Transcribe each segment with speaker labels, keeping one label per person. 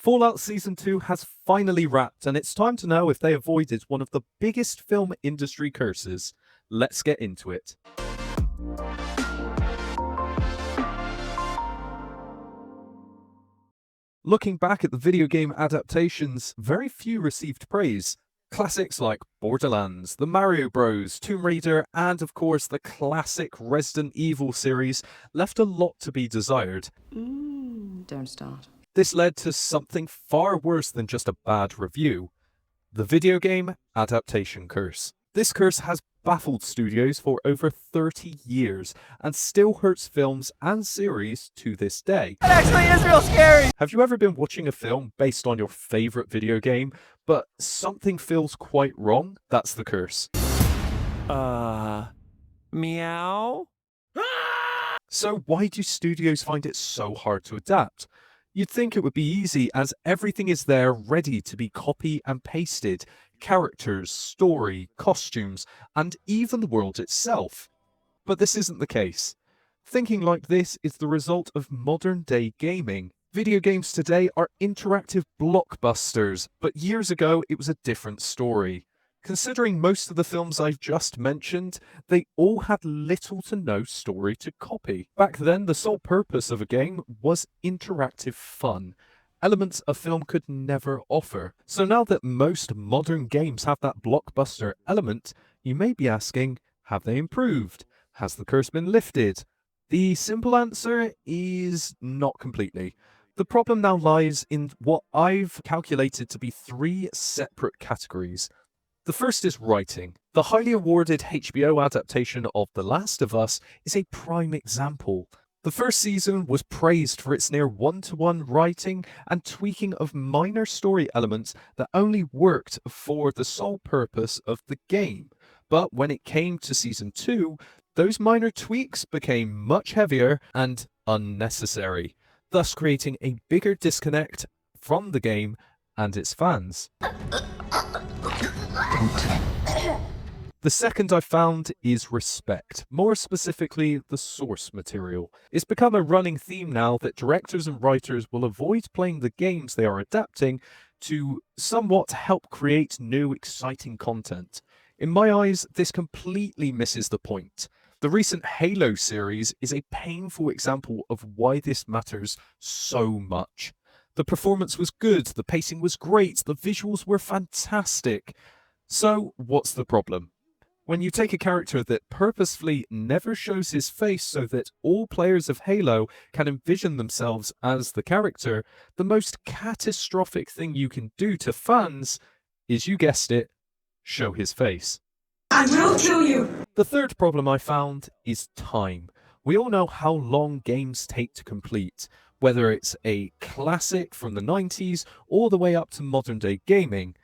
Speaker 1: Fallout Season 2 has finally wrapped, and it's time to know if they avoided one of the biggest film industry curses. Let's get into it. Looking back at the video game adaptations, very few received praise. Classics like Borderlands, the Mario Bros, Tomb Raider, and of course the classic Resident Evil series left a lot to be desired.
Speaker 2: Don't start.
Speaker 1: This led to something far worse than just a bad review: the video game adaptation curse. This curse has baffled studios for over 30 years and still hurts films and series to this day.
Speaker 3: It actually is real scary!
Speaker 1: Have you ever been watching a film based on your favorite video game, but something feels quite wrong? That's the curse.
Speaker 3: Meow?
Speaker 1: So why do studios find it so hard to adapt? You'd think it would be easy, as everything is there ready to be copy and pasted. Characters, story, costumes, and even the world itself. But this isn't the case. Thinking like this is the result of modern day gaming. Video games today are interactive blockbusters, but years ago it was a different story. Considering most of the films I've just mentioned, they all had little to no story to copy. Back then, the sole purpose of a game was interactive fun, elements a film could never offer. So now that most modern games have that blockbuster element, you may be asking, have they improved? Has the curse been lifted? The simple answer is not completely. The problem now lies in what I've calculated to be three separate categories. The first is writing. The highly awarded HBO adaptation of The Last of Us is a prime example. The first season was praised for its near one-to-one writing and tweaking of minor story elements that only worked for the sole purpose of the game. But when it came to Season 2, those minor tweaks became much heavier and unnecessary, thus creating a bigger disconnect from the game and its fans. The second I found is respect, more specifically the source material. It's become a running theme now that directors and writers will avoid playing the games they are adapting to somewhat help create new exciting content. In my eyes, this completely misses the point. The recent Halo series is a painful example of why this matters so much. The performance was good, the pacing was great, the visuals were fantastic. So, what's the problem? When you take a character that purposefully never shows his face so that all players of Halo can envision themselves as the character, the most catastrophic thing you can do to fans is, you guessed it, show his face.
Speaker 2: I will kill you!
Speaker 1: The third problem I found is time. We all know how long games take to complete, whether it's a classic from the 90s all the way up to modern day gaming.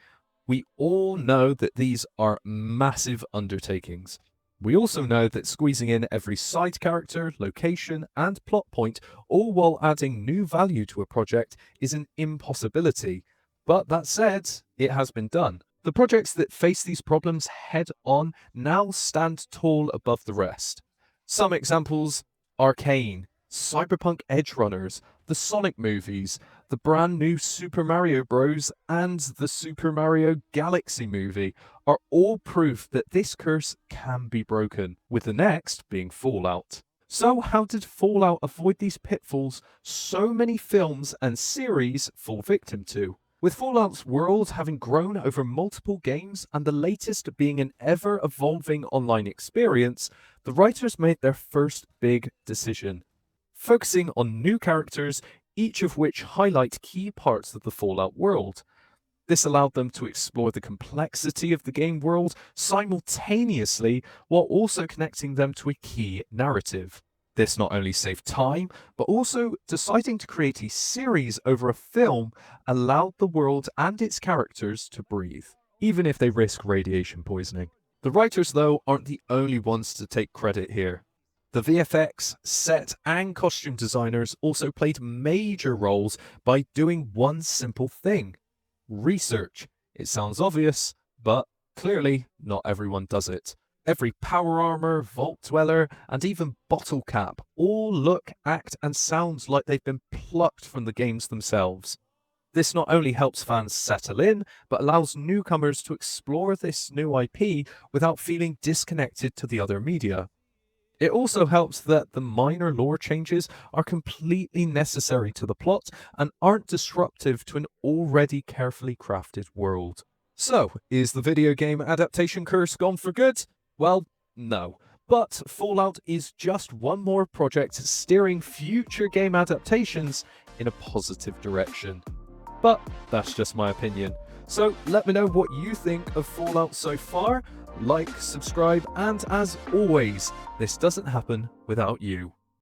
Speaker 1: We all know that these are massive undertakings. We also know that squeezing in every side character, location, and plot point, all while adding new value to a project, is an impossibility. But that said, it has been done. The projects that face these problems head on now stand tall above the rest. Some examples: Arcane, Cyberpunk Edgerunners, the Sonic movies, the brand new Super Mario Bros, and the Super Mario Galaxy movie are all proof that this curse can be broken, with the next being Fallout. So how did Fallout avoid these pitfalls so many films and series fall victim to? With Fallout's world having grown over multiple games and the latest being an ever-evolving online experience, the writers made their first big decision: focusing on new characters, each of which highlight key parts of the Fallout world. This allowed them to explore the complexity of the game world simultaneously, while also connecting them to a key narrative. This not only saved time, but also deciding to create a series over a film allowed the world and its characters to breathe, even if they risk radiation poisoning. The writers, though, aren't the only ones to take credit here. The VFX, set, and costume designers also played major roles by doing one simple thing: research. It sounds obvious, but clearly not everyone does it. Every power armor, vault dweller, and even bottle cap all look, act, and sound like they've been plucked from the games themselves. This not only helps fans settle in, but allows newcomers to explore this new IP without feeling disconnected to the other media. It also helps that the minor lore changes are completely necessary to the plot and aren't disruptive to an already carefully crafted world. So, is the video game adaptation curse gone for good? Well, no. But Fallout is just one more project steering future game adaptations in a positive direction. But that's just my opinion. So let me know what you think of Fallout so far. Like, subscribe, and as always, this doesn't happen without you.